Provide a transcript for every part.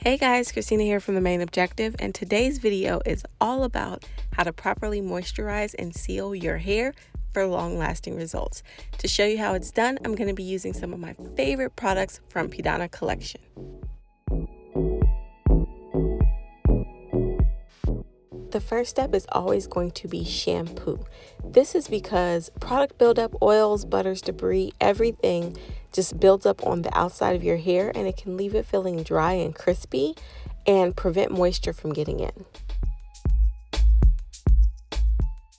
Hey guys, Christina here from The Main Objective, and today's video is all about how to properly moisturize and seal your hair for long-lasting results. To show you how it's done, I'm going to be using some of my favorite products from Pydana Collection. The first step is always going to be shampoo. This is because product buildup, oils, butters, debris, everything just builds up on the outside of your hair, and it can leave it feeling dry and crispy and prevent moisture from getting in.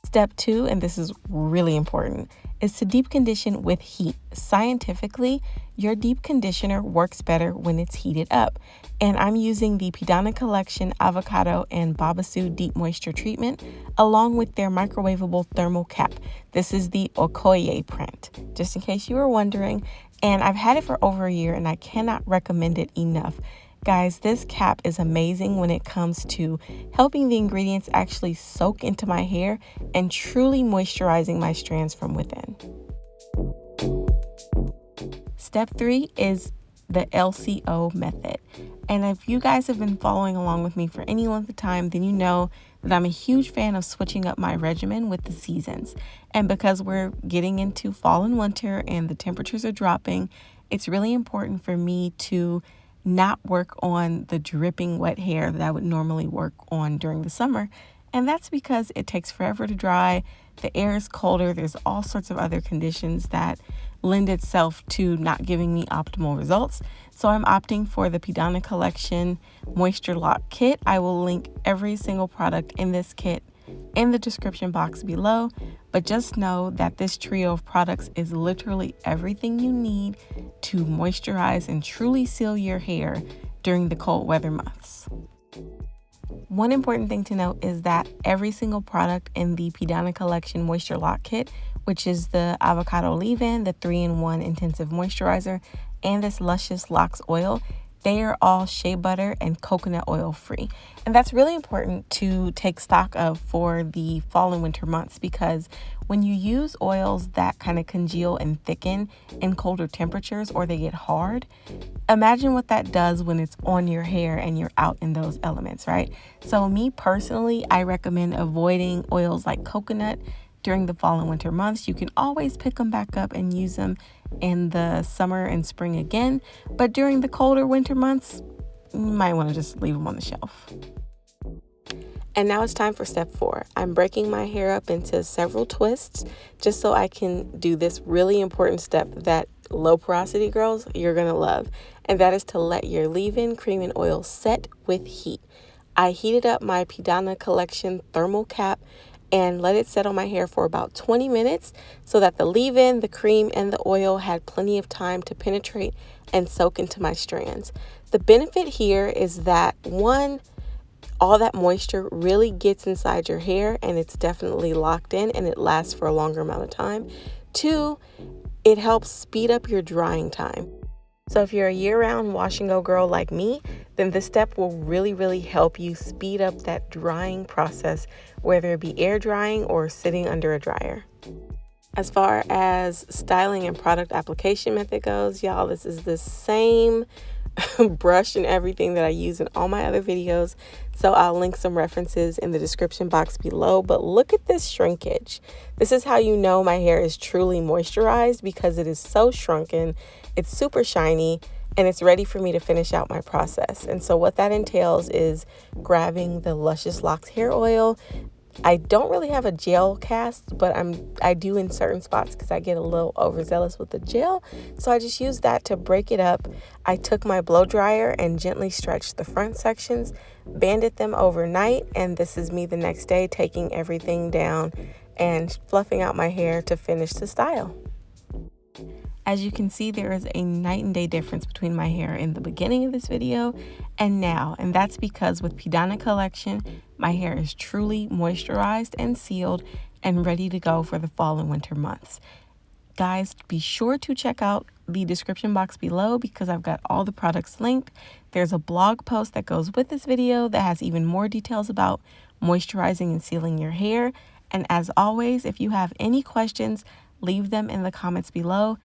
Step 2, and this is really important, is to deep condition with heat. Scientifically, your deep conditioner works better when it's heated up. And I'm using the Pydana Collection Avocado and Babassu Deep Moisture Treatment along with their microwavable thermal cap. This is the Okoye print, just in case you were wondering. And I've had it for over a year and I cannot recommend it enough. Guys, this cap is amazing when it comes to helping the ingredients actually soak into my hair and truly moisturizing my strands from within. Step 3 is the LCO method. And if you guys have been following along with me for any length of time, then you know that I'm a huge fan of switching up my regimen with the seasons. And because we're getting into fall and winter and the temperatures are dropping, it's really important for me to not work on the dripping wet hair that I would normally work on during the summer. And that's because it takes forever to dry, the air is colder, there's all sorts of other conditions that lend itself to not giving me optimal results. So I'm opting for the Pydana Collection Moisture Lock Kit. I will link every single product in this kit in the description box below, but just know that this trio of products is literally everything you need to moisturize and truly seal your hair during the cold weather months. One important thing to note is that every single product in the Pydana Collection Moisture Lock Kit, which is the avocado leave-in, the 3-in-1 intensive moisturizer, and this luscious locks oil, they are all shea butter and coconut oil free. And that's really important to take stock of for the fall and winter months, because when you use oils that kind of congeal and thicken in colder temperatures or they get hard, imagine what that does when it's on your hair and you're out in those elements, right? So me personally, I recommend avoiding oils like coconut during the fall and winter months. You can always pick them back up and use them in the summer and spring again, but during the colder winter months, you might want to just leave them on the shelf. And now it's time for step 4. I'm breaking my hair up into several twists just so I can do this really important step that low porosity girls, you're gonna love, and that is to let your leave-in cream and oil set with heat. I heated up my Pydana Collection thermal cap and let it set on my hair for about 20 minutes so that the leave-in, the cream, and the oil had plenty of time to penetrate and soak into my strands. The benefit here is that, one, all that moisture really gets inside your hair and it's definitely locked in and it lasts for a longer amount of time. 2, it helps speed up your drying time. So if you're a year-round wash and go girl like me, then this step will really help you speed up that drying process, whether it be air drying or sitting under a dryer. As far as styling and product application method goes, y'all, this is the same brush and everything that I use in all my other videos, so I'll link some references in the description box below. But look at this shrinkage. This is how you know my hair is truly moisturized, because it is so shrunken, it's super shiny, and it's ready for me to finish out my process. And so what that entails is grabbing the Luscious Locks hair oil. I don't really have a gel cast, but I do in certain spots because I get a little overzealous with the gel. So I just use that to break it up. I took my blow dryer and gently stretched the front sections, banded them overnight, and this is me the next day taking everything down and fluffing out my hair to finish the style. As you can see, there is a night and day difference between my hair in the beginning of this video and now, and that's because with Pydana Collection, my hair is truly moisturized and sealed and ready to go for the fall and winter months. Guys, be sure to check out the description box below because I've got all the products linked. There's a blog post that goes with this video that has even more details about moisturizing and sealing your hair. And as always, if you have any questions, leave them in the comments below.